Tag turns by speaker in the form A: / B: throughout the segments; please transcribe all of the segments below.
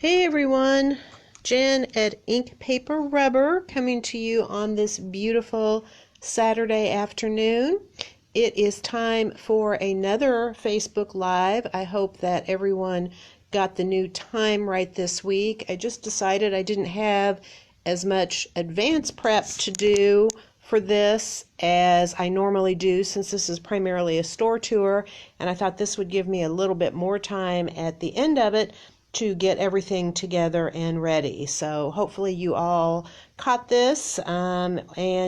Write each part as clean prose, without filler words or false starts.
A: Hey everyone, Jen at Ink Paper Rubber coming to you on this beautiful Saturday afternoon. It is time for another Facebook Live. I hope that everyone got the new time right this week. I just decided I didn't have as much advance prep to do for this as I normally do, since this is primarily a store tour, and I thought this would give me a little bit more time at the end of it to get everything together and ready. So hopefully you all caught this, and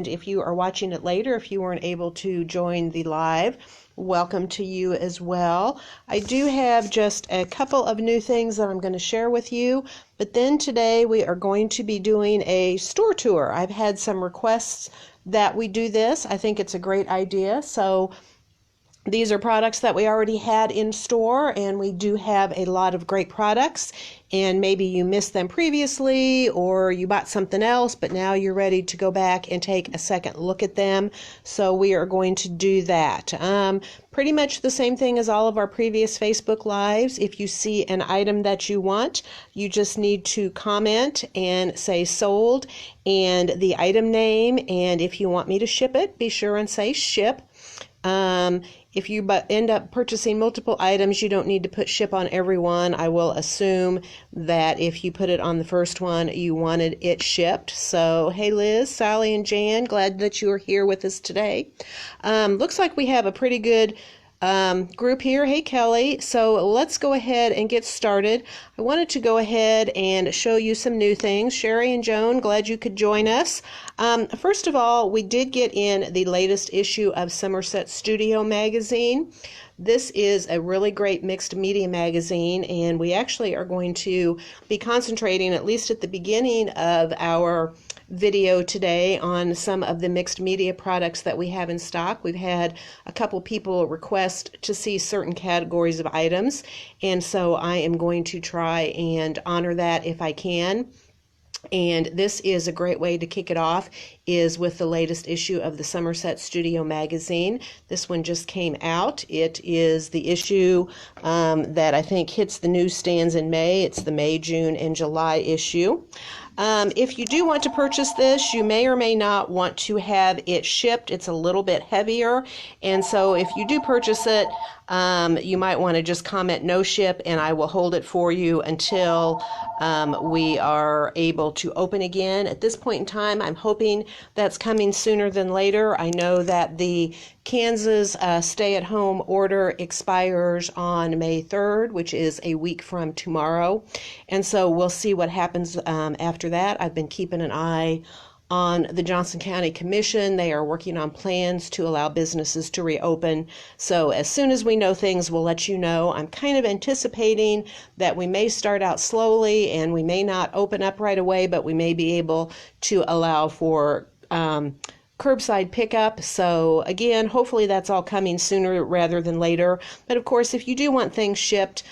A: if you are watching it later, if you weren't able to join the live, welcome to you as well. I do have just a couple of new things that I'm going to share with you, but then today we are going to be doing a store tour. I've had some requests that we do this. I think it's a great idea. So these are products that we already had in store, and we do have a lot of great products, and maybe you missed them previously or you bought something else, but now you're ready to go back and take a second look at them. So we are going to do that. Pretty much the same thing as all of our previous Facebook Lives. If you see an item that you want, you just need to comment and say sold and the item name, and if you want me to ship it, be sure and say ship. If you end up purchasing multiple items, you don't need to put ship on every one. I will assume that if you put it on the first one, you wanted it shipped. So, hey Liz, Sally, and Jan, glad that you are here with us today. Looks like we have a pretty good group here. Hey Kelly, so let's go ahead and get started. I wanted to go ahead and show you some new things. Sherry and Joan, glad you could join us. First of all, we did get in the latest issue of Somerset Studio magazine. This is a really great mixed media magazine, and we actually are going to be concentrating, at least at the beginning of our video today, on some of the mixed media products that we have in stock. We've had a couple people request to see certain categories of items, and so I am going to try and honor that if I can. And this is a great way to kick it off, is with the latest issue of the Somerset Studio magazine. This one just came out. It is the issue that I think hits the newsstands in May. It's the May, June, and July issue. If you do want to purchase this, you may or may not want to have it shipped. It's a little bit heavier, and so if you do purchase it, you might want to just comment no ship, and I will hold it for you until we are able to open again. At this point in time, I'm hoping that's coming sooner than later. I know that the Kansas stay-at-home order expires on May 3rd, which is a week from tomorrow, and so we'll see what happens after that. I've been keeping an eye on the Johnson County Commission. They are working on plans to allow businesses to reopen. So as soon as we know things, we'll let you know. I'm kind of anticipating that we may start out slowly and we may not open up right away, but we may be able to allow for curbside pickup. So again, hopefully that's all coming sooner rather than later. But of course, if you do want things shipped,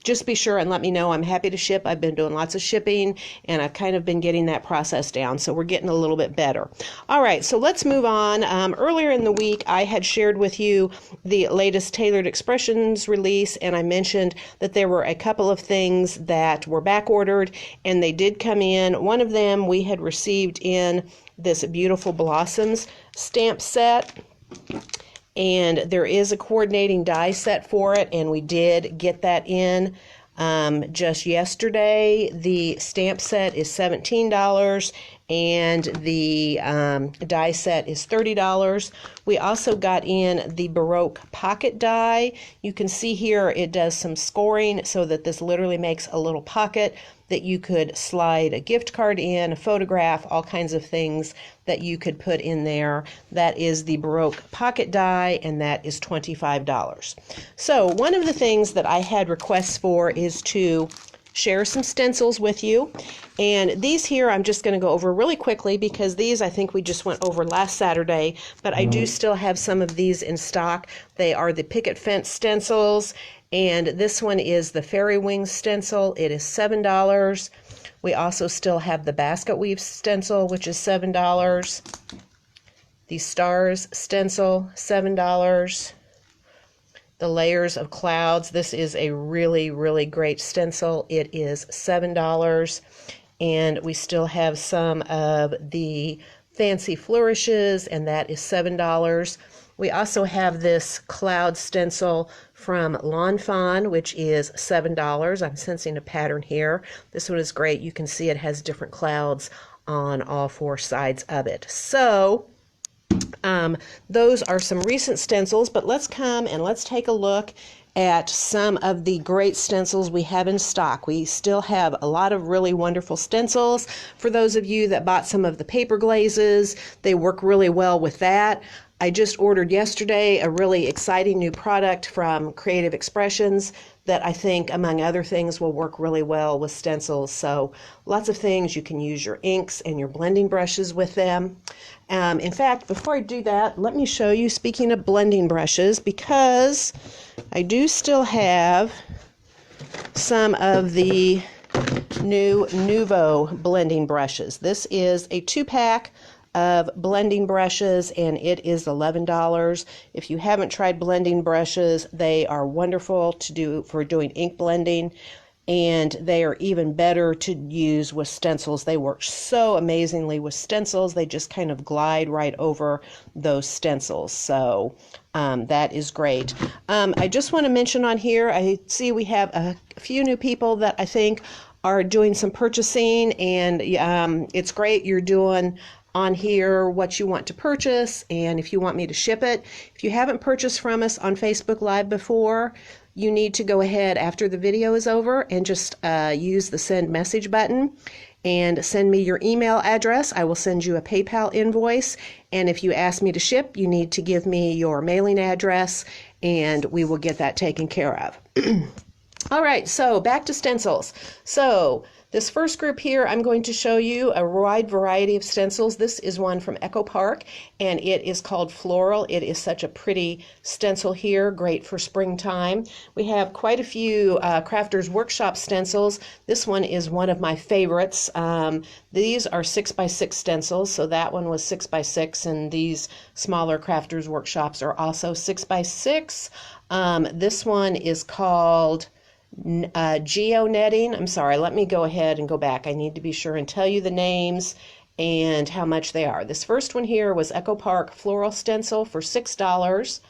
A: just be sure and let me know. I'm happy to ship. I've been doing lots of shipping, and I've kind of been getting that process down, so we're getting a little bit better. All right, so let's move on. Earlier in the week, I had shared with you the latest Tailored Expressions release, and I mentioned that there were a couple of things that were back ordered, and they did come in. One of them we had received in this beautiful Blossoms stamp set, and there is a coordinating die set for it, and we did get that in just yesterday. The stamp set is $17, and the die set is $30. We also got in the Baroque pocket die. You can see here it does some scoring so that this literally makes a little pocket that you could slide a gift card in, a photograph, all kinds of things that you could put in there. That is the Baroque pocket die, and that is $25. So one of the things that I had requests for is to share some stencils with you. And these here I'm just going to go over really quickly, because these I think we just went over last Saturday, but I do still have some of these in stock. They are the picket fence stencils, and this one is the fairy wings stencil. It is $7. We also still have the basket weave stencil, which is $7. The stars stencil, $7. the layers of clouds. This is a really, really great stencil. It is $7, and we still have some of the fancy flourishes, and that is $7. We also have this cloud stencil from Lawn Fawn, which is $7. I'm sensing a pattern here. This one is great. You can see it has different clouds on all four sides of it. So those are some recent stencils, but let's come and let's take a look at some of the great stencils we have in stock. We still have a lot of really wonderful stencils. For those of you that bought some of the paper glazes, they work really well with that. I just ordered yesterday a really exciting new product from Creative Expressions that I think, among other things, will work really well with stencils. So lots of things. You can use your inks and your blending brushes with them. In fact, before I do that, let me show you, speaking of blending brushes, because I do still have some of the new Nuvo blending brushes. This is a 2-pack of blending brushes, and it is $11. If you haven't tried blending brushes, they are wonderful to do for doing ink blending, and they are even better to use with stencils. They work so amazingly with stencils. They just kind of glide right over those stencils. So that is great. I just want to mention on here, I see we have a few new people that I think are doing some purchasing, and it's great you're doing on here what you want to purchase and if you want me to ship it. If you haven't purchased from us on Facebook Live before, you need to go ahead after the video is over and just use the send message button and send me your email address. I will send you a PayPal invoice, and if you ask me to ship, you need to give me your mailing address and we will get that taken care of. All right, so back to stencils. So this first group here, I'm going to show you a wide variety of stencils. This is one from Echo Park, and it is called Floral. It is such a pretty stencil here, great for springtime. We have quite a few Crafters Workshop stencils. This one is one of my favorites. These are 6x6 stencils, so that one was 6x6, and these smaller Crafters Workshops are also 6x6. This one is called Geonetting. I'm sorry, let me go ahead and go back. I need to be sure and tell you the names and how much they are. This first one here was Echo Park Floral Stencil for $6.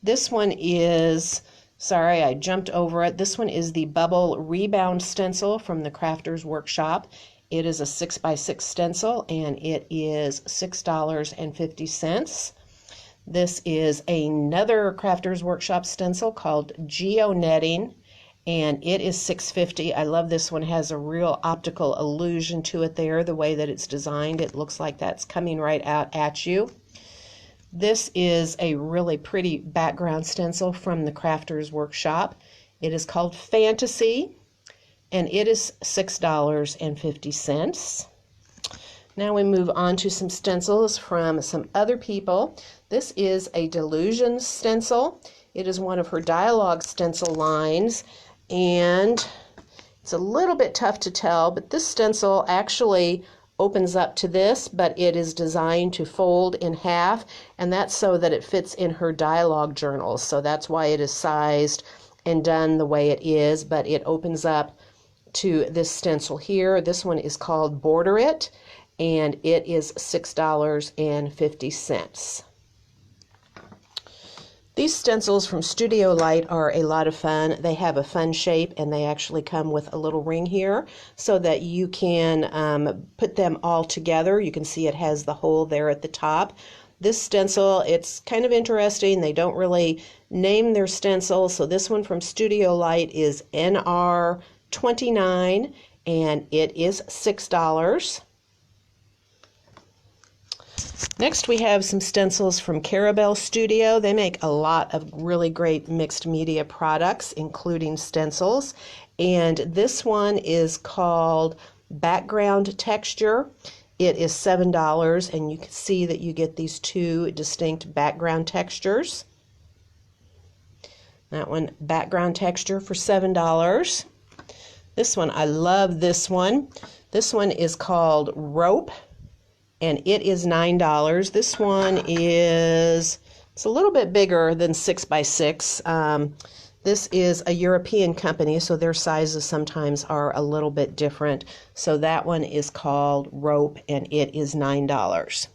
A: This one is, sorry, I jumped over it. This one is the Bubble Rebound Stencil from the Crafters Workshop. It is a 6x6 stencil, and it is $6.50. This is another Crafters Workshop stencil called Geonetting, and it is $6.50. I love this one. It has a real optical illusion to it there, the way that it's designed. It looks like that's coming right out at you. This is a really pretty background stencil from the Crafters Workshop. It is called Fantasy, and it is $6.50. Now we move on to some stencils from some other people. This is a Delusion stencil. It is one of her dialogue stencil lines, and it's a little bit tough to tell, but this stencil actually opens up to this, but it is designed to fold in half, and that's so that it fits in her dialogue journals. So that's why it is sized and done the way it is, but it opens up to this stencil here. This one is called Border It, and it is $6.50. These stencils from Studio Light are a lot of fun. They have a fun shape, and they actually come with a little ring here so that you can put them all together. You can see it has the hole there at the top. This stencil, it's kind of interesting. They don't really name their stencils. So this one from Studio Light is NR29, and it is $6. Next, we have some stencils from Carabelle Studio. They make a lot of really great mixed media products, including stencils. And this one is called Background Texture. It is $7, and you can see that you get these two distinct background textures. That one, Background Texture, for $7. This one, I love this one. This one is called Rope, and it is $9. This one is It's a little bit bigger than 6x6. This is a European company, so their sizes sometimes are a little bit different. So that one is called Rope, and it is $9.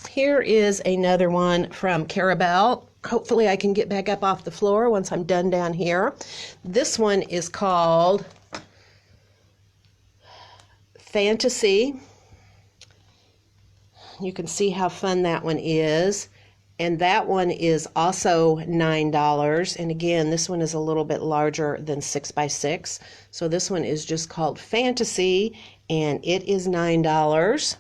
A: Here is another one from Carabelle. Hopefully I can get back up off the floor once I'm done down here. This one is called Fantasy. You can see how fun that one is. And that one is also $9. And again, this one is a little bit larger than 6x6. So this one is just called Fantasy, and it is $9.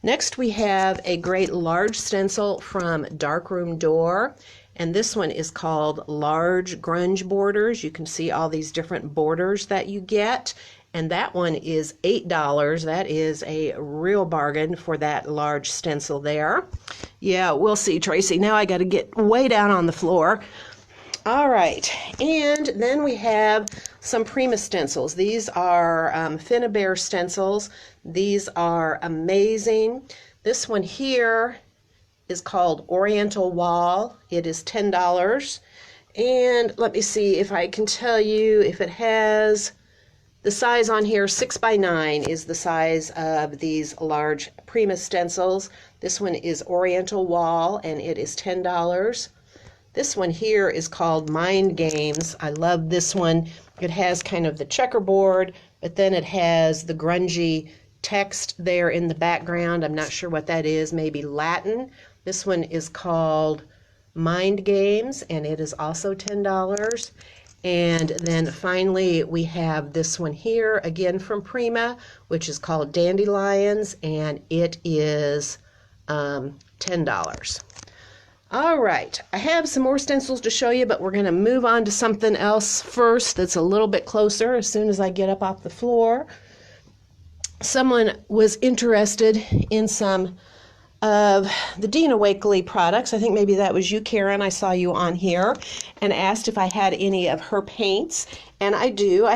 A: Next, we have a great large stencil from Darkroom Door. And this one is called Large Grunge Borders. You can see all these different borders that you get. And that one is $8. That is a real bargain for that large stencil there. Yeah, we'll see, Tracy. Now I got to get way down on the floor. All right, and then we have some Prima stencils. These are Finnabair stencils. These are amazing. This one here is called Oriental Wall. It is $10. And let me see if I can tell you if it has... The size on here, 6x9, is the size of these large Prima stencils. This one is Oriental Wall, and it is $10. This one here is called Mind Games. I love this one. It has kind of the checkerboard, but then it has the grungy text there in the background. I'm not sure what that is, maybe Latin. This one is called Mind Games, and it is also $10. And then finally we have this one here, again from Prima, which is called Dandelions, and it is $10. All right, I have some more stencils to show you, but we're going to move on to something else first that's a little bit closer as soon as I get up off the floor. Someone was interested in some of the Dina Wakley products. I think maybe that was you, Karen. I saw you on here, and asked if I had any of her paints. And I do. I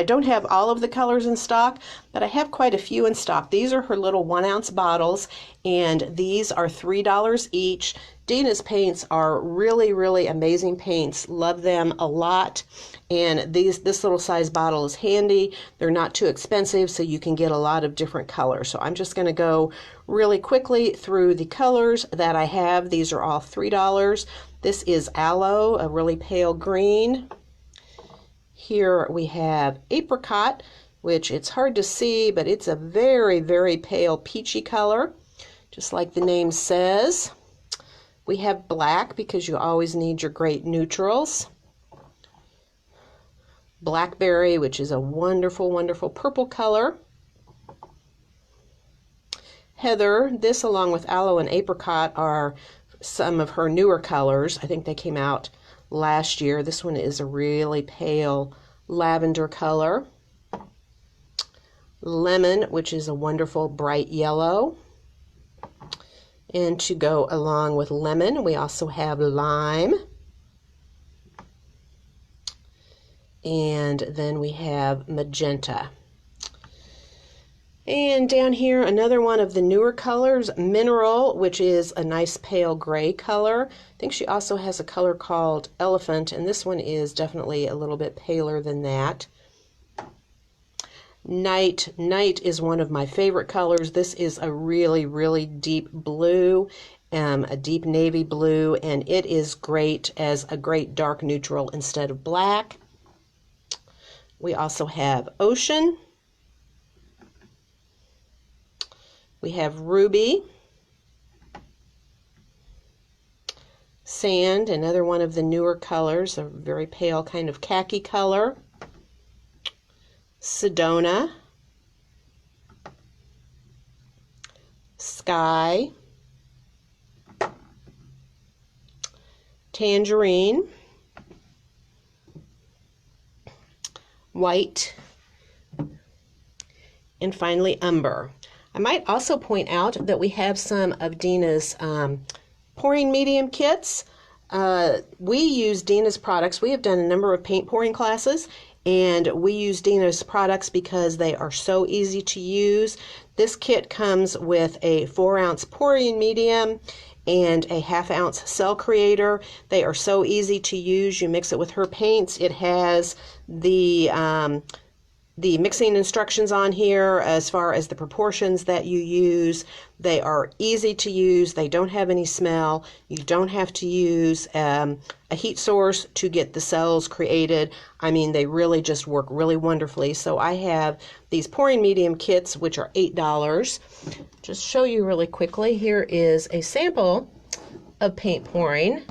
A: don't have all of the colors in stock, but I have quite a few in stock. These are her little 1-ounce bottles, and these are $3 each. Dina's paints are really, really amazing paints. Love them a lot. And this little size bottle is handy. They're not too expensive, so you can get a lot of different colors. So I'm just going to go really quickly through the colors that I have. These are all $3. This is Aloe, a really pale green. Here we have Apricot, which it's hard to see, but it's a very, very pale peachy color, just like the name says. We have Black, because you always need your great neutrals. Blackberry, which is a wonderful, wonderful purple color. Heather, this along with Aloe and Apricot are some of her newer colors. I think they came out last year. This one is a really pale lavender color. Lemon, which is a wonderful bright yellow. And to go along with lemon, we also have Lime. And then we have Magenta. And down here, another one of the newer colors, Mineral, which is a nice pale gray color. I think she also has a color called Elephant, and this one is definitely a little bit paler than that. Night. Night is one of my favorite colors. This is a really, really deep blue, a deep navy blue, and it is great as a great dark neutral instead of black. We also have Ocean. We have Ruby. Sand, another one of the newer colors, a very pale kind of khaki color. Sedona. Sky. Tangerine. White. And finally, Umber. I might also point out that we have some of Dina's pouring medium kits. We use Dina's products. We have done a number of paint pouring classes, and we use Dina's products because they are so easy to use. This kit comes with a 4-ounce pouring medium and a 1/2 ounce cell creator. They are so easy to use. You mix it with her paints. It has the mixing instructions on here as far as the proportions that you use. They are easy to use. They don't have any smell. You don't have to use a heat source to get the cells created. I mean, they really just work really wonderfully. So I have these pouring medium kits, which are $8. Just show you really quickly. Here is a sample of paint pouring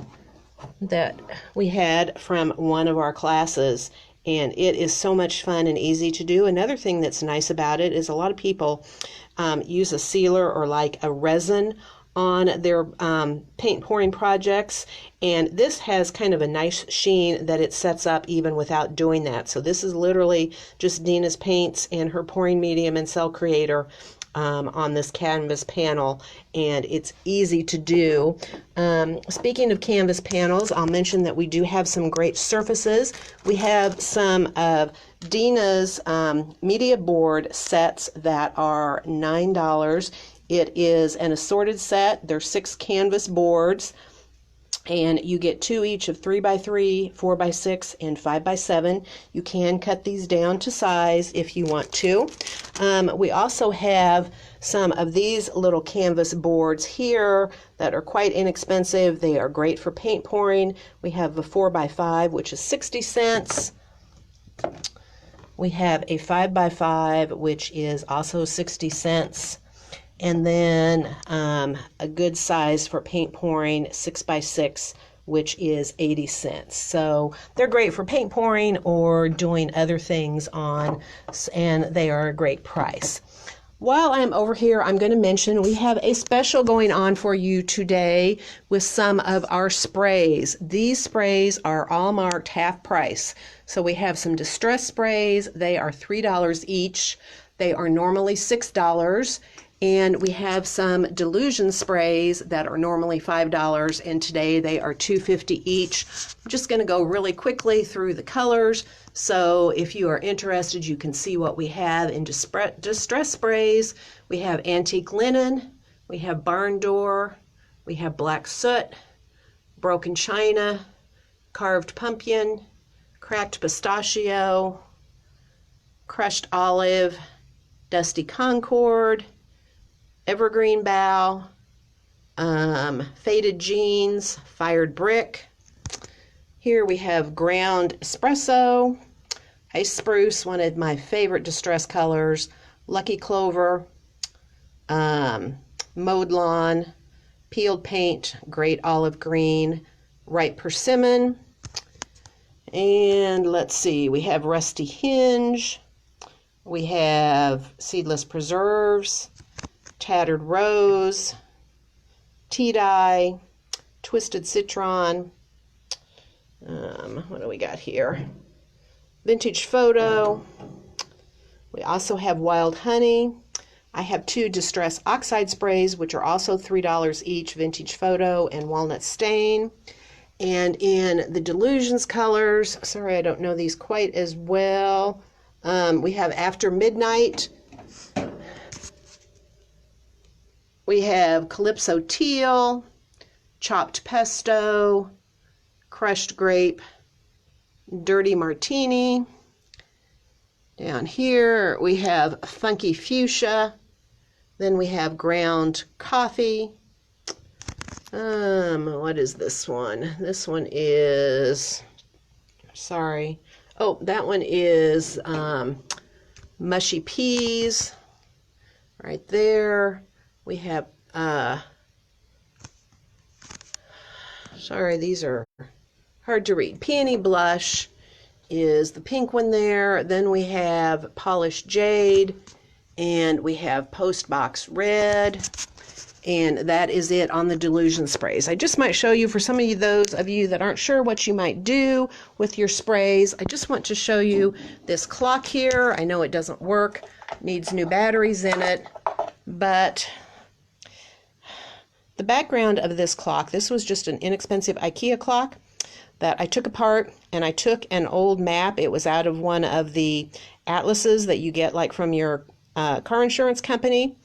A: that we had from one of our classes. And it is so much fun and easy to do. Another thing that's nice about it is a lot of people use a sealer or like a resin on their paint pouring projects, and this has kind of a nice sheen that it sets up even without doing that. So this is literally just Dina's paints and her pouring medium and cell creator on this canvas panel, and it's easy to do. Speaking of canvas panels, I'll mention that we do have some great surfaces. We have some of Dina's media board sets that are $9. It is an assorted set. There's 6 canvas boards, and you get 2 each of 3x3, 4x6, and 5x7. You can cut these down to size if you want to. We also have some of these little canvas boards here that are quite inexpensive. They are great for paint pouring. We have a 4x5, which is 60 cents. We have a 5x5, which is also 60 cents. And then a good size for paint pouring, 6x6, which is 80 cents. So they're great for paint pouring or doing other things on, and they are a great price. While I'm over here, I'm going to mention we have a special going on for you today with some of our sprays. These sprays are all marked half price. So we have some distress sprays. They are $3 each. They are normally $6. And we have some Delusion sprays that are normally $5, and today they are $2.50 each. I'm just going to go really quickly through the colors, so if you are interested, you can see what we have in distress sprays. We have Antique Linen, we have Barn Door, we have Black Soot, Broken China, Carved Pumpkin, Cracked Pistachio, Crushed Olive, Dusty Concord, Evergreen Bough, Faded Jeans, Fired Brick. Here we have Ground Espresso, Ice Spruce, one of my favorite distress colors, Lucky Clover, Mowed Lawn, Peeled Paint, Great Olive Green, Ripe Persimmon, and let's see, we have Rusty Hinge, we have Seedless Preserves, Tattered Rose, Tea Dye, Twisted Citron, what do we got here? Vintage Photo. We also have Wild Honey. I have 2 Distress Oxide sprays, which are also $3 each, Vintage Photo and Walnut Stain. And in the Delusions colors, sorry I don't know these quite as well, we have After Midnight. We have Calypso Teal, Chopped Pesto, Crushed Grape, Dirty Martini. Down here we have Funky Fuchsia. Then we have Ground Coffee. What is this one? This one is, sorry. Oh, that one is Mushy Peas. Right there. We have, sorry, these are hard to read. Peony Blush is the pink one there. Then we have Polished Jade, and we have Postbox Red, and that is it on the Delusion sprays. I just might show you for some of those of you that aren't sure what you might do with your sprays. I just want to show you this clock here. I know it doesn't work, needs new batteries in it, but the background of this clock, this was just an inexpensive IKEA clock that I took apart, and I took an old map. It was out of one of the atlases that you get like from your car insurance company,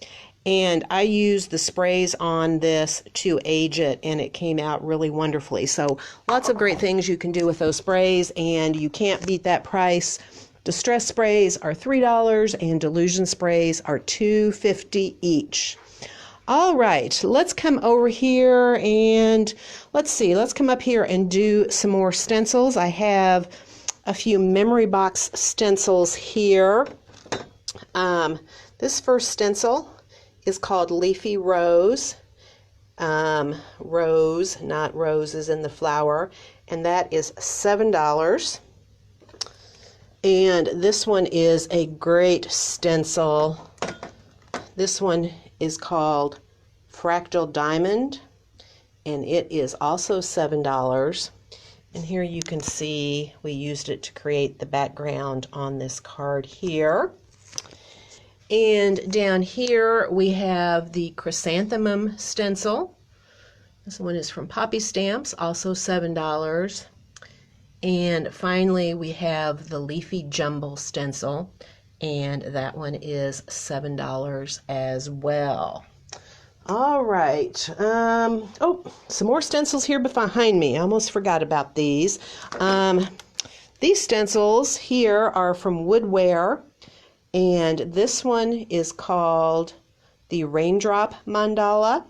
A: And I used the sprays on this to age it, and it came out really wonderfully. So lots of great things you can do with those sprays, and you can't beat that price. Distress sprays are $3, and Delusion sprays are $2.50 each. All right, let's come over here and let's see. Let's come up here and do some more stencils. I have a few memory box stencils here. This first stencil is called Leafy Rose. Rose, not roses in the flower, and that is $7. And this one is a great stencil. This one is called Fractal Diamond, and it is also $7. And here you can see we used it to create the background on this card here. And down here we have the Chrysanthemum stencil. This one is from Poppy Stamps, also $7. And finally we have the Leafy Jumble stencil, and that one is $7 as well. All right. Oh, some more stencils here behind me. I almost forgot about these. These stencils here are from Woodware. And this one is called the Raindrop Mandala.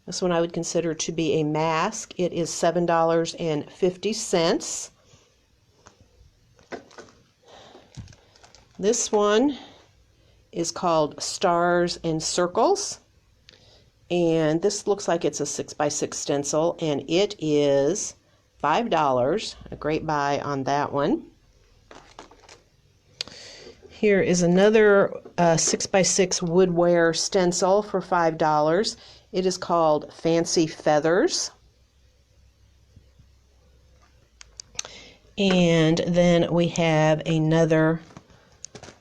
A: This one I would consider to be a mask. It is $7.50. This one is called Stars and Circles. And this looks like it's a 6x6 stencil, and it is $5. A great buy on that one. Here is another 6x6 Woodware stencil for $5. It is called Fancy Feathers. And then we have another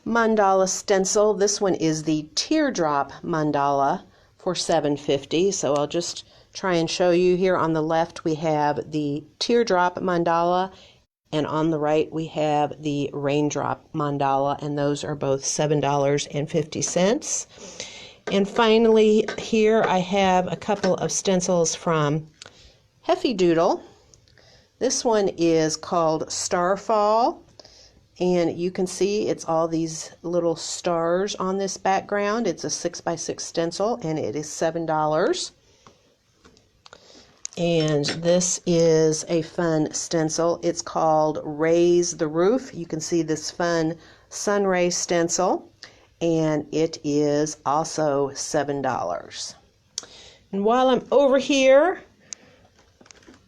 A: mandala stencil. This one is the Teardrop Mandala for $7.50. So I'll just try and show you here. On the left we have the Teardrop Mandala, and on the right we have the Raindrop Mandala, and those are both $7.50. And finally here I have a couple of stencils from Heffy Doodle. This one is called Starfall, and you can see it's all these little stars on this background. It's a 6x6 stencil, and it is $7. And this is a fun stencil. It's called Raise the Roof. You can see this fun sunray stencil, and it is also $7. And while I'm over here,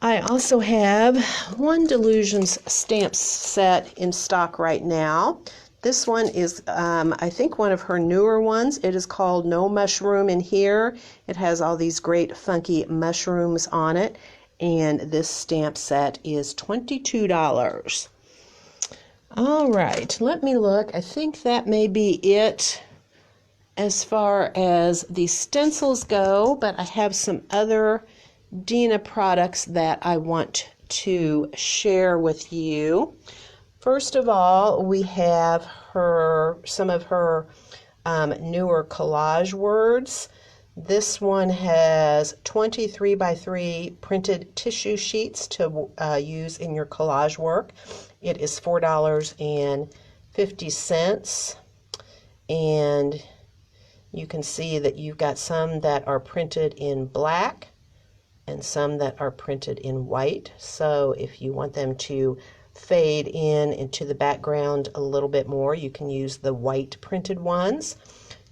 A: I also have one Delusions stamp set in stock right now. This one is, I think, one of her newer ones. It is called No Mushroom in Here. It has all these great funky mushrooms on it, and this stamp set is $22. All right, let me look. I think that may be it as far as the stencils go, but I have some other Dina products that I want to share with you. First of all, we have some of her newer collage words. This one has 23 by 3 printed tissue sheets to use in your collage work. It is $4.50, and you can see that you've got some that are printed in black and some that are printed in white. So if you want them to fade in into the background a little bit more, you can use the white printed ones.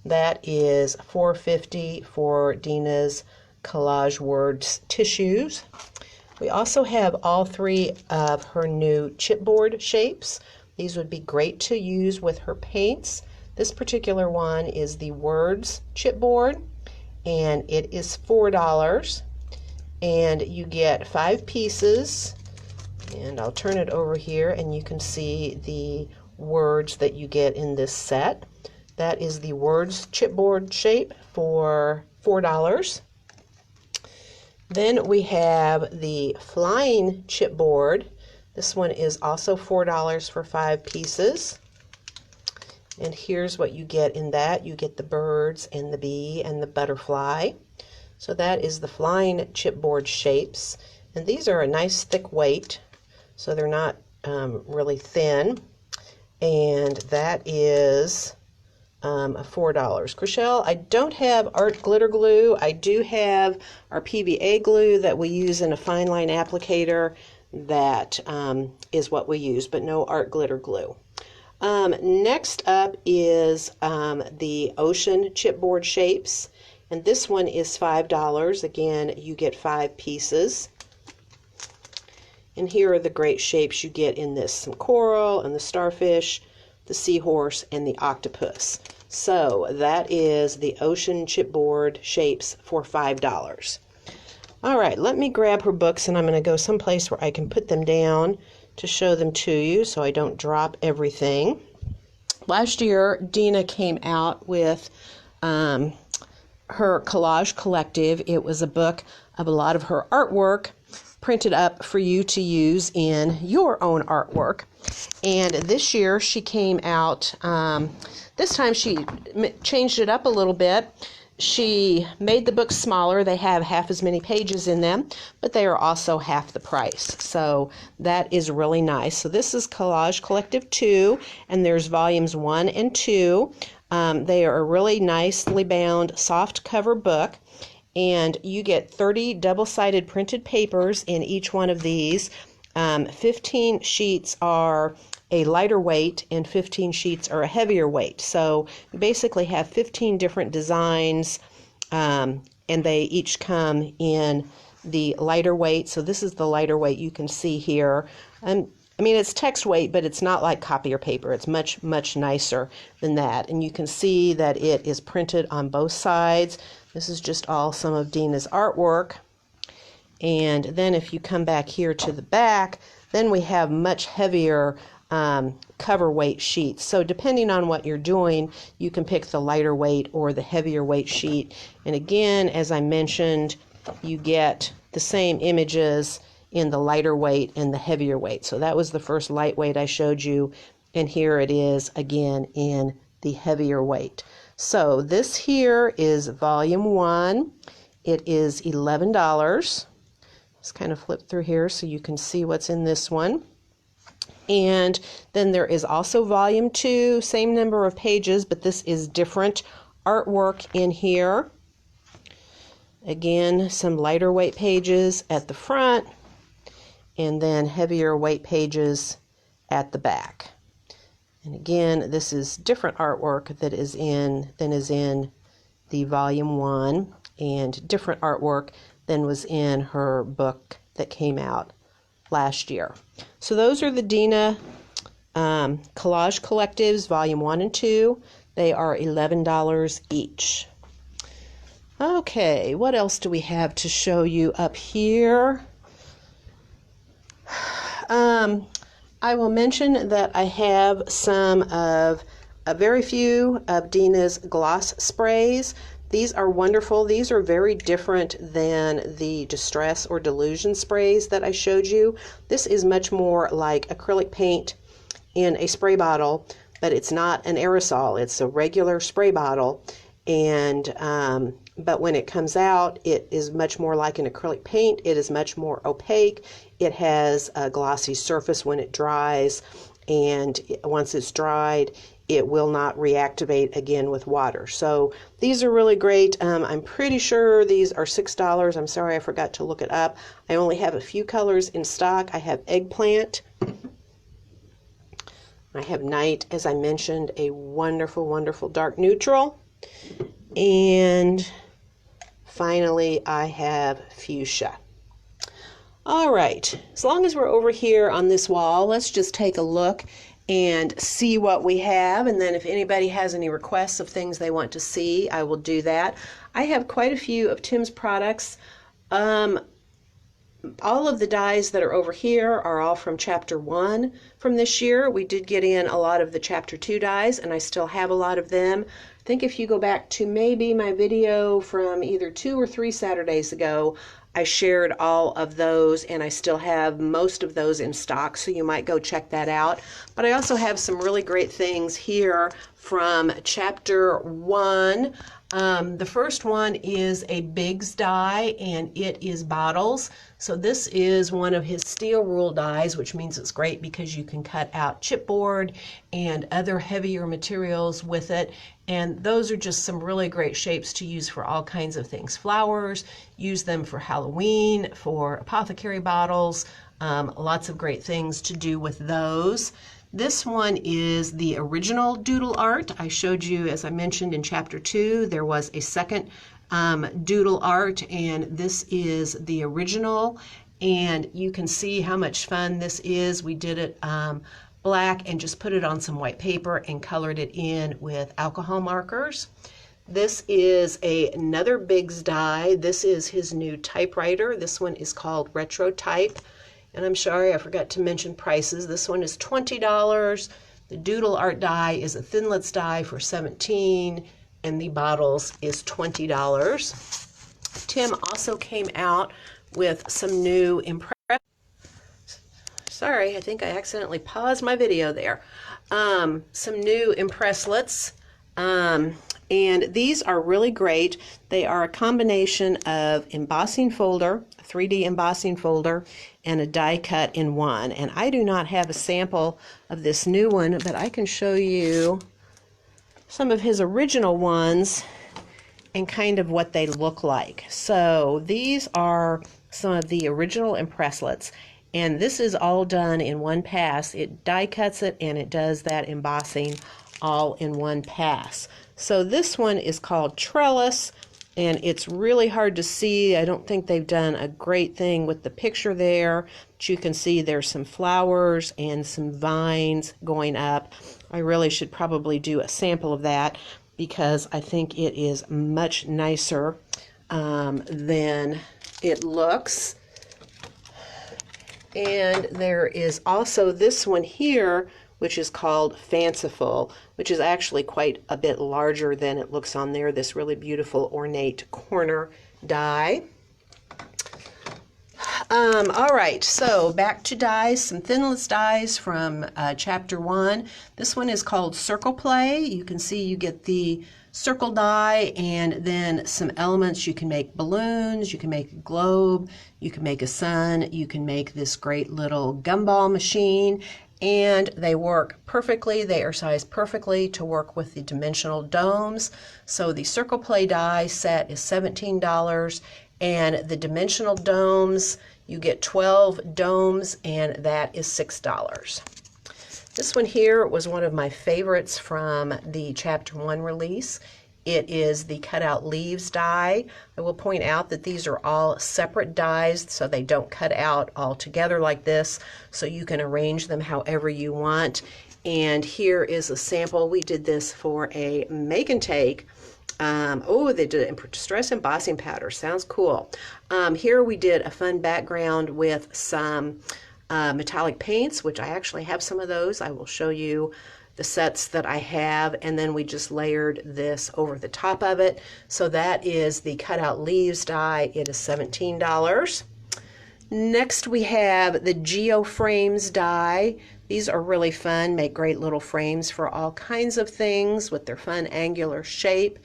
A: That is $4.50 for Dina's Collage Words tissues. We also have all three of her new chipboard shapes. These would be great to use with her paints. This particular one is the Words chipboard, and it is $4. And you get 5 pieces. And I'll turn it over here, and you can see the words that you get in this set. That is the Words chipboard shape for $4. Then we have the Flying chipboard. This one is also $4 for 5 pieces. And here's what you get in that. You get the birds and the bee and the butterfly. So that is the flying chipboard shapes. And these are a nice thick weight, so they're not really thin. And that is $4. Chriselle, I don't have art glitter glue. I do have our PVA glue that we use in a fine line applicator. That is what we use, but no art glitter glue. Next up is the ocean chipboard shapes, and this one is $5. Again, you get 5 pieces. And here are the great shapes you get in this: some coral and the starfish, the seahorse, and the octopus. So that is the ocean chipboard shapes for $5. All right, let me grab her books, and I'm going to go someplace where I can put them down to show them to you so I don't drop everything. Last year, Dina came out with her Collage Collective. It was a book of a lot of her artwork printed up for you to use in your own artwork. And this year she came out, this time she changed it up a little bit. She made the books smaller. They have half as many pages in them, but they are also half the price. So that is really nice. So this is Collage Collective 2, and there's volumes 1 and 2. They are a really nicely bound, soft cover book, and you get 30 double-sided printed papers in each one of these. 15 sheets are a lighter weight and 15 sheets are a heavier weight. So you basically have 15 different designs, and they each come in the lighter weight. So this is the lighter weight you can see here. I mean, it's text weight, but it's not like copier paper. It's much, much nicer than that. And you can see that it is printed on both sides. This is just all some of Dina's artwork. And then if you come back here to the back, then we have much heavier cover weight sheets. So depending on what you're doing, you can pick the lighter weight or the heavier weight sheet. And again, as I mentioned, you get the same images in the lighter weight and the heavier weight. So that was the first lightweight I showed you, and here it is again in the heavier weight. So this here is volume 1. It is $11. Let's kind of flip through here so you can see what's in this one. And then there is also volume 2, same number of pages, but this is different artwork in here. Again, some lighter weight pages at the front, and then heavier weight pages at the back. And again, this is different artwork than is in the volume 1, and different artwork than was in her book that came out last year. So those are the Dina Collage Collectives, volume 1 and 2. They are $11 each. Okay, what else do we have to show you up here? I will mention that I have some of a very few of Dina's gloss sprays. These are wonderful. These are very different than the Distress or Delusion sprays that I showed you. This is much more like acrylic paint in a spray bottle, but it's not an aerosol. It's a regular spray bottle, and but when it comes out, it is much more like an acrylic paint. It is much more opaque. It has a glossy surface when it dries, and once it's dried, it will not reactivate again with water. So these are really great. I'm pretty sure these are $6. I'm sorry, I forgot to look it up. I only have a few colors in stock. I have eggplant. I have night, as I mentioned, a wonderful, wonderful dark neutral. And finally, I have fuchsia. All right, as long as we're over here on this wall, let's just take a look and see what we have, and then if anybody has any requests of things they want to see, I will do that. I have quite a few of Tim's products. All of the dies that are over here are all from Chapter 1 from this year. We did get in a lot of the Chapter 2 dies, and I still have a lot of them. I think if you go back to maybe my video from either 2 or 3 Saturdays ago, I shared all of those, and I still have most of those in stock, so you might go check that out. But I also have some really great things here from chapter 1. The first one is a Biggs die, and it is bottles. So this is one of his steel rule dies, which means it's great because you can cut out chipboard and other heavier materials with it. And those are just some really great shapes to use for all kinds of things. Flowers, use them for Halloween, for apothecary bottles, lots of great things to do with those. This one is the original doodle art. I showed you, as I mentioned in chapter 2, there was a second doodle art, and this is the original. And you can see how much fun this is. We did it black and just put it on some white paper and colored it in with alcohol markers. This is another Biggs die. This is his new typewriter. This one is called Retro Type. And I'm sorry, I forgot to mention prices. This one is $20. The doodle art die is a Thinlits die for $17, and the bottles is $20. Tim also came out with some new impressions. Sorry, I think I accidentally paused my video there. Some new Impresslets. And these are really great. They are a combination of embossing folder, a 3D embossing folder, and a die cut in one. And I do not have a sample of this new one, but I can show you some of his original ones and kind of what they look like. So these are some of the original Impresslets. And this is all done in one pass. It die cuts it and it does that embossing all in one pass. So this one is called Trellis, and it's really hard to see. I don't think they've done a great thing with the picture there, but you can see there's some flowers and some vines going up. I really should probably do a sample of that because I think it is much nicer than it looks. And there is also this one here, which is called Fanciful, which is actually quite a bit larger than it looks on there, this really beautiful ornate corner die. All right, so back to dies, some Thinlits dies from chapter 1. This one is called Circle Play. You can see you get the circle die and then some elements. You can make balloons, you can make a globe, you can make a sun, you can make this great little gumball machine, and they work perfectly. They are sized perfectly to work with the dimensional domes. So the Circle Play die set is $17, and the dimensional domes, you get 12 domes, and that is $6. This one here was one of my favorites from the chapter 1 release. It is the Cutout Leaves die. I will point out that these are all separate dies, so they don't cut out all together like this, so you can arrange them however you want. And here is a sample. We did this for a make and take. Oh, they did it in distress embossing powder. Sounds cool. Here we did a fun background with some metallic paints, which I actually have some of those. I will show you the sets that I have, and then we just layered this over the top of it. So that is the Cutout Leaves die. It is $17. Next we have the Geoframes die. These are really fun, make great little frames for all kinds of things with their fun angular shape.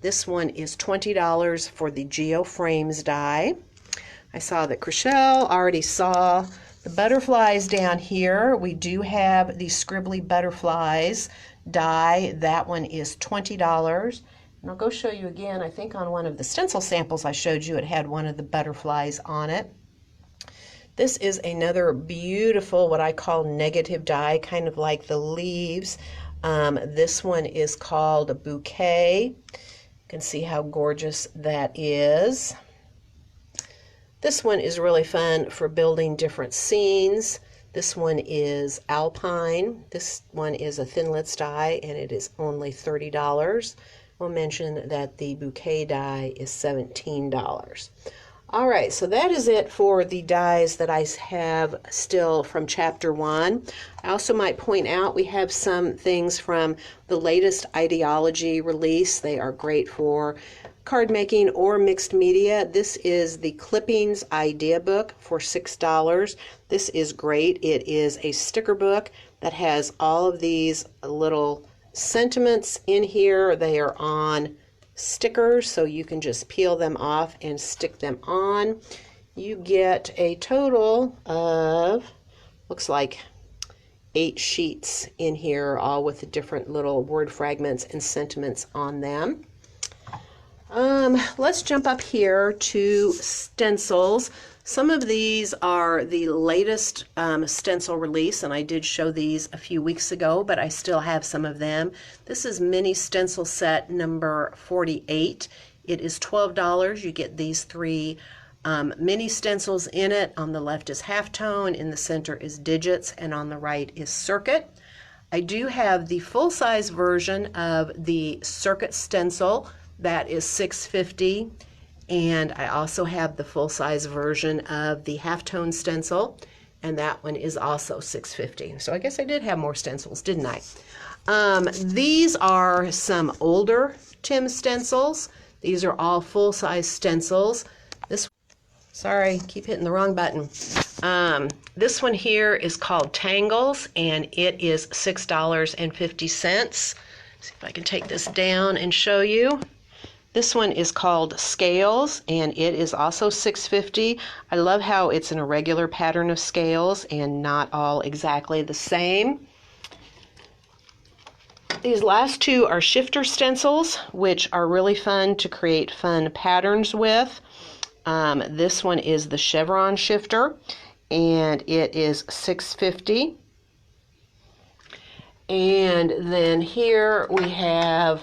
A: This one is $20 for the Geoframes die. I saw that Chriselle already saw the butterflies down here. We do have the Scribbly Butterflies die. That one is $20. And I'll go show you again. I think on one of the stencil samples I showed you, it had one of the butterflies on it. This is another beautiful, what I call negative die, kind of like the leaves. This one is called a Bouquet. You can see how gorgeous that is. This one is really fun for building different scenes. This one is Alpine. This one is a Thinlits die, and it is only $30. We'll mention that the Bouquet die is $17. All right, so that is it for the dies that I have still from chapter 1. I also might point out we have some things from the latest Ideology release. They are great for card making or mixed media, this is the Clippings Idea Book for $6. This is great. It is a sticker book that has all of these little sentiments in here. They are on stickers, so you can just peel them off and stick them on. You get a total of, looks like 8 sheets in here, all with the different little word fragments and sentiments on them. Let's jump up here to stencils. Some of these are the latest stencil release, and I did show these a few weeks ago, but I still have some of them. This is mini stencil set number 48. It is $12. You get these 3 mini stencils in it. On the left is halftone, in the center is digits, and on the right is circuit. I do have the full-size version of the circuit stencil. That is $6.50, and I also have the full-size version of the halftone stencil, and that one is also $6.50. So I guess I did have more stencils, didn't I? These are some older Tim stencils. These are all full-size stencils. Sorry, keep hitting the wrong button. This one here is called Tangles, and it is $6.50. See if I can take this down and show you. This one is called Scales, and it is also $6.50. I love how it's an irregular pattern of scales and not all exactly the same. These last 2 are shifter stencils, which are really fun to create fun patterns with. This one is the chevron shifter, and it is $6.50. And then here we have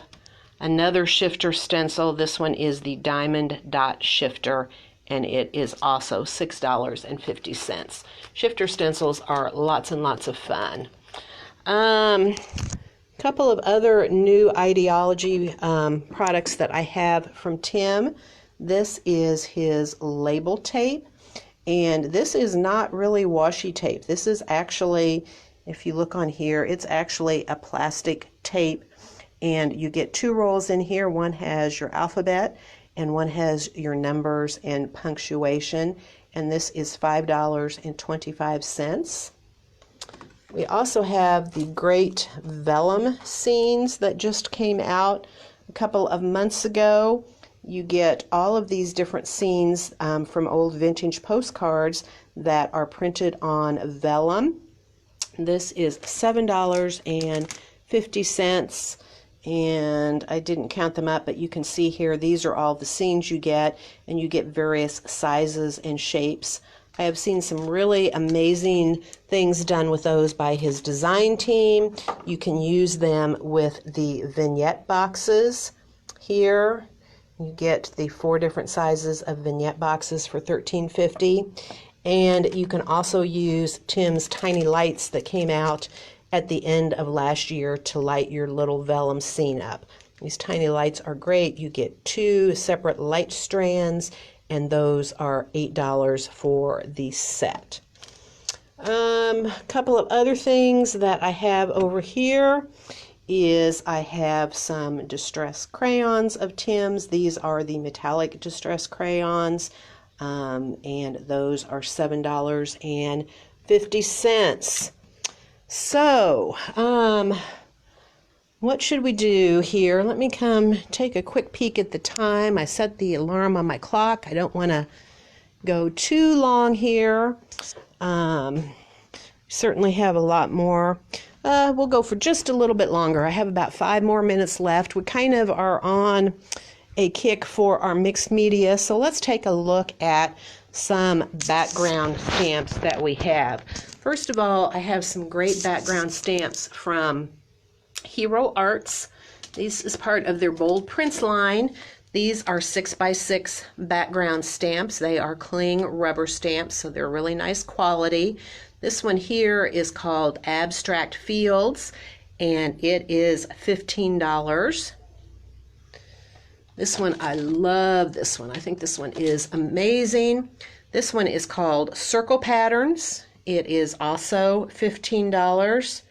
A: another shifter stencil. This one is the diamond dot shifter, and it is also $6.50. Shifter stencils are lots and lots of fun. Couple of other new ideology products that I have from Tim. This is his label tape, and this is not really washi tape. This is actually, if you look on here, it's actually a plastic tape, and you get 2 rolls in here. One has your alphabet and one has your numbers and punctuation, and this is $5.25. We also have the great vellum scenes that just came out a couple of months ago. You get all of these different scenes from old vintage postcards that are printed on vellum. This is $7.50, and I didn't count them up, but you can see here these are all the scenes you get, and you get various sizes and shapes. I have seen some really amazing things done with those by his design team. You can use them with the vignette boxes here. You get the 4 different sizes of vignette boxes for $13.50. And you can also use Tim's tiny lights that came out at the end of last year to light your little vellum scene up. These tiny lights are great. You get 2 separate light strands, and those are $8 for the set. A couple of other things that I have over here is I have some distress crayons of Tim's. These are the metallic distress crayons, and those are $7.50. So, what should we do here? Let me come take a quick peek at the time. I set the alarm on my clock. I don't want to go too long here. Certainly have a lot more. We'll go for just a little bit longer. I have about 5 more minutes left. We kind of are on a kick for our mixed media, so let's take a look at some background stamps that we have. First of all, I have some great background stamps from Hero Arts. This is part of their Bold Prints line. These are 6x6 background stamps. They are cling rubber stamps, so they're really nice quality. This one here is called Abstract Fields, and it is $15. This one, I love this one. I think this one is amazing. This one is called Circle Patterns. It is also $15.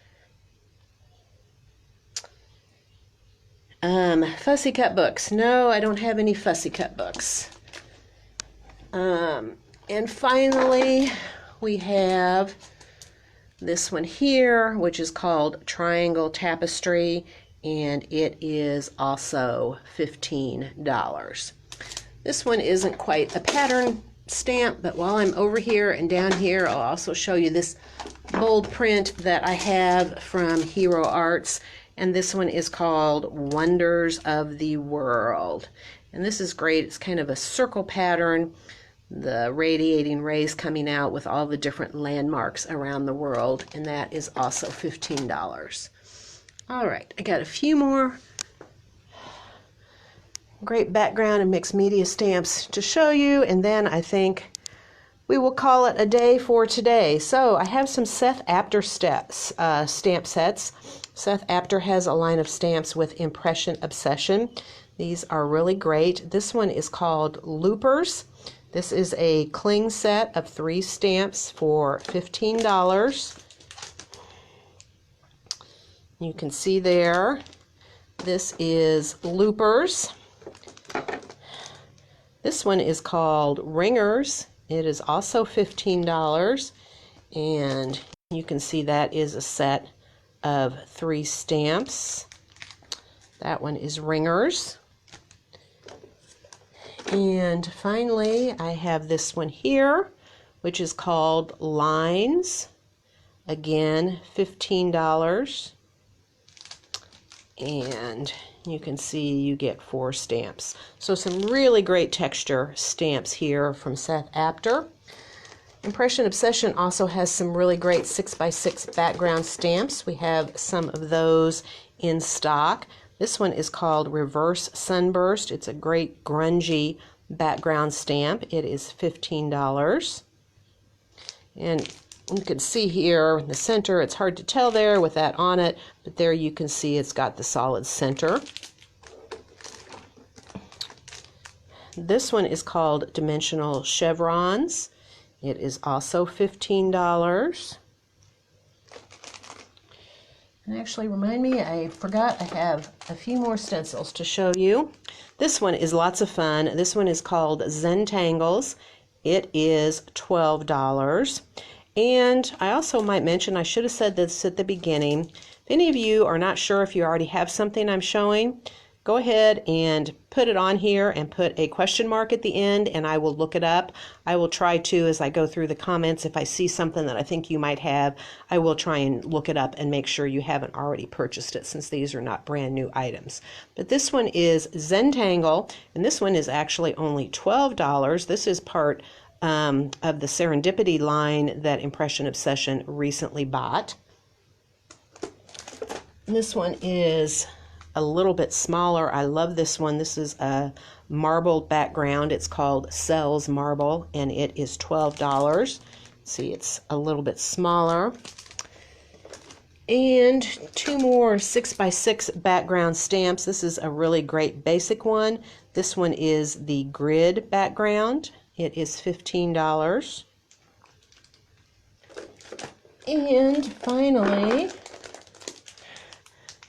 A: Fussy cut books. No, I don't have any fussy cut books. And finally, we have this one here, which is called Triangle Tapestry, and it is also $15. This one isn't quite a pattern stamp, but while I'm over here and down here, I'll also show you this bold print that I have from Hero Arts, and this one is called Wonders of the World. And this is great. It's kind of a circle pattern, the radiating rays coming out with all the different landmarks around the world, and that is also $15. All right, I got a few more great background and mixed media stamps to show you, and then I think we will call it a day for today. So I have some Seth Apter stamp sets. Seth Apter has a line of stamps with Impression Obsession. These are really great. This one is called Loopers. This is a cling set of 3 stamps for $15. You can see there, this is Loopers. This one is called Ringers. It is also $15, and you can see that is a set of 3 stamps. That one is Ringers. And finally, I have this one here, which is called Lines. Again, $15. And you can see you get 4 stamps. So some really great texture stamps here from Seth Apter. Impression Obsession also has some really great 6x6 background stamps. We have some of those in stock. This one is called Reverse Sunburst. It's a great grungy background stamp. It is $15. And you can see here in the center, it's hard to tell there with that on it, but there you can see it's got the solid center. This one is called Dimensional Chevrons. It is also $15. And actually, remind me, I forgot I have a few more stencils to show you. This one is lots of fun. This one is called Zentangles. It is $12. And I also might mention, I should have said this at the beginning, if any of you are not sure if you already have something I'm showing, go ahead and put it on here and put a question mark at the end, and I will look it up. I will try to, as I go through the comments, if I see something that I think you might have, I will try and look it up and make sure you haven't already purchased it, since these are not brand new items. But this one is Zentangle, and this one is actually only $12. This is part of the Serendipity line that Impression Obsession recently bought. This one is a little bit smaller. I love this one. This is a marbled background. It's called Cells Marble, and it is $12. See, it's a little bit smaller. And 2 more 6x6 background stamps. This is a really great basic one. This one is the grid background. It is $15. And finally,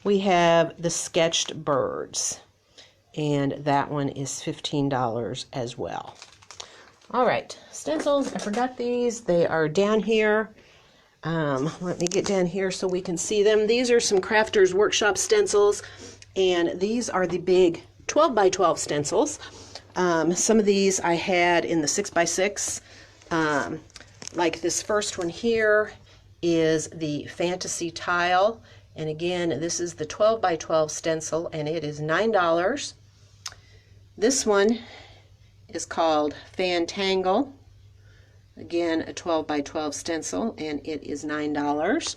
A: we have the Sketched Birds, and that one is $15 as well. All right, stencils, I forgot these. They are down here. Let me get down here so we can see them. These are some Crafters Workshop stencils, and these are the big 12x12 stencils. Some of these I had in the 6x6. Like this first one here is the Fantasy Tile. And again, this is the 12x12 stencil, and it is $9. This one is called Fantangle. Again, a 12x12 stencil, and it is $9.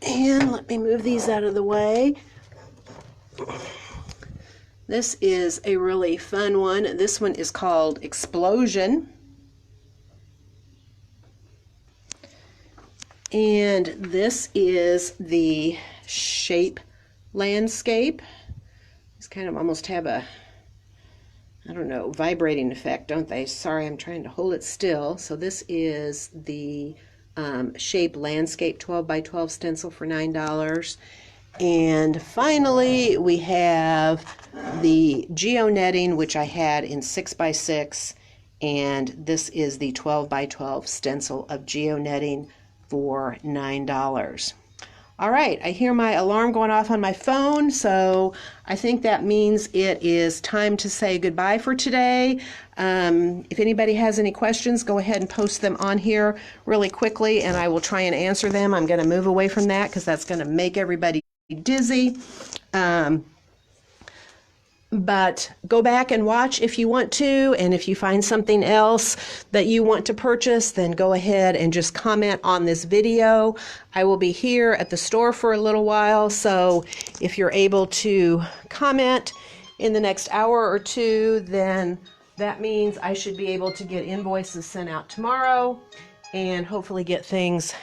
A: And let me move these out of the way. This is a really fun one. This one is called Explosion. And this is the Shape Landscape. These kind of almost have a, I don't know, vibrating effect, don't they? Sorry, I'm trying to hold it still. So this is the Shape Landscape 12x12 stencil for $9. And finally, we have the GeoNetting, which I had in 6x6, and this is the 12x12 stencil of GeoNetting for $9. All right, I hear my alarm going off on my phone, so I think that means it is time to say goodbye for today. If anybody has any questions, go ahead and post them on here really quickly, and I will try and answer them. I'm going to move away from that because that's going to make everybody dizzy. But go back and watch if you want to, and if you find something else that you want to purchase, then go ahead and just comment on this video. I will be here at the store for a little while, so if you're able to comment in the next hour or two, then that means I should be able to get invoices sent out tomorrow and hopefully get things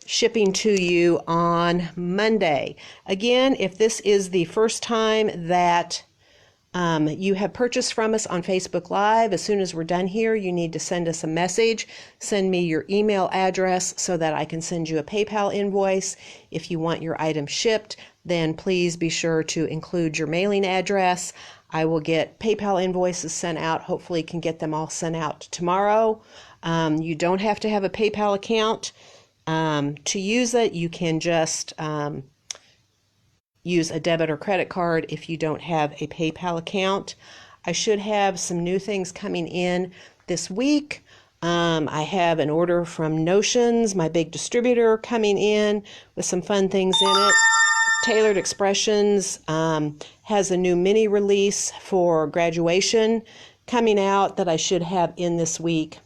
A: shipping to you on Monday. Again, if this is the first time that you have purchased from us on Facebook Live, as soon as we're done here, you need to send us a message. Send me your email address so that I can send you a PayPal invoice. If you want your item shipped, then please be sure to include your mailing address. I will get PayPal invoices sent out. Hopefully can get them all sent out tomorrow. You don't have to have a PayPal account to use it. You can just use a debit or credit card if you don't have a PayPal account. I should have some new things coming in this week. I have an order from Notions, my big distributor, coming in with some fun things in it. Tailored Expressions has a new mini release for graduation coming out that I should have in this week.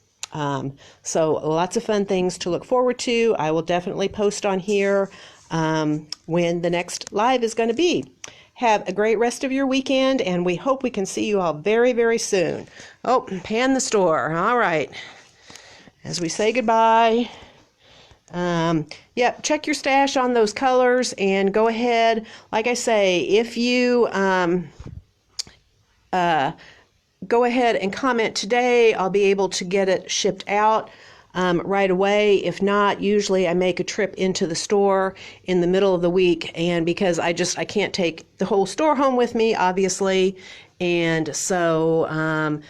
A: So lots of fun things to look forward to. I will definitely post on here when the next live is going to be. Have a great rest of your weekend, and we hope we can see you all very, very soon. Oh, pan the store. All right. As we say goodbye, yep, check your stash on those colors and go ahead. Like I say, if you go ahead and comment today, I'll be able to get it shipped out right away. If not, usually I make a trip into the store in the middle of the week, and because I can't take the whole store home with me, obviously, and so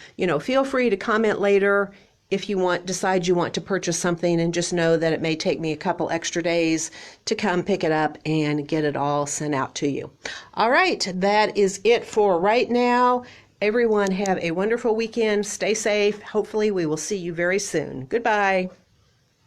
A: feel free to comment later if you decide you want to purchase something, and just know that it may take me a couple extra days to come pick it up and get it all sent out to you. All right, that is it for right now. Everyone have a wonderful weekend. Stay safe. Hopefully we will see you very soon. Goodbye.